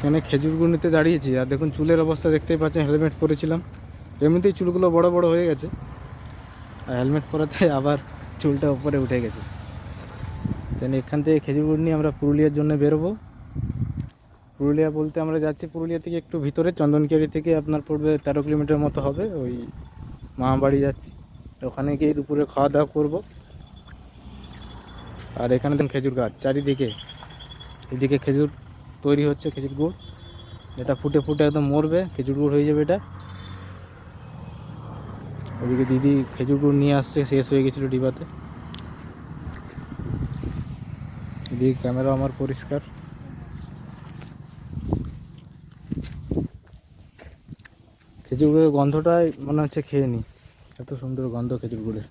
এখানে খেজুর গুড় নিতে দাঁড়িয়েছি, আর দেখুন চুলের অবস্থা দেখতেই পাচ্ছেন। হেলমেট পরেছিলাম, এমনিতেই চুলগুলো বড় বড় হয়ে গেছে, আর হেলমেট পরাতে আবার চুলটা উপরে উঠে গেছে। তাই এখান থেকে খেজুর গুড় নিয়ে আমরা পুরুলিয়ার জন্য বেরোবো। পুরুলিয়া বলতে আমরা যাচ্ছি পুরুলিয়া থেকে একটু ভিতরে, চন্দনকিয়াড়ি থেকে আপনার পড়বে 13 কিলোমিটার মতো হবে। ওই মামাবাড়ি যাচ্ছি, ওখানে গিয়ে দুপুরে খাওয়া দাওয়া করবো। আর এখানে দেখুন খেজুর গাছ চারিদিকে, এদিকে খেজুর তৈরি হচ্ছে, খেজুর গুড় এটা ফুটে ফুটে একদম মরবে, খেজুর গুড় হয়ে যাবে এটা। ওদিকে দিদি খেজুর গুড় নিয়ে আসছে, শেষ হয়ে গেছিলো ডিবাতে। এদিকে ক্যামেরা আমার পরিষ্কার। খেজুর গুড়ের গন্ধটাই মনে হচ্ছে খেয়ে নিই, এত সুন্দর গন্ধ খেজুর গুড়ের।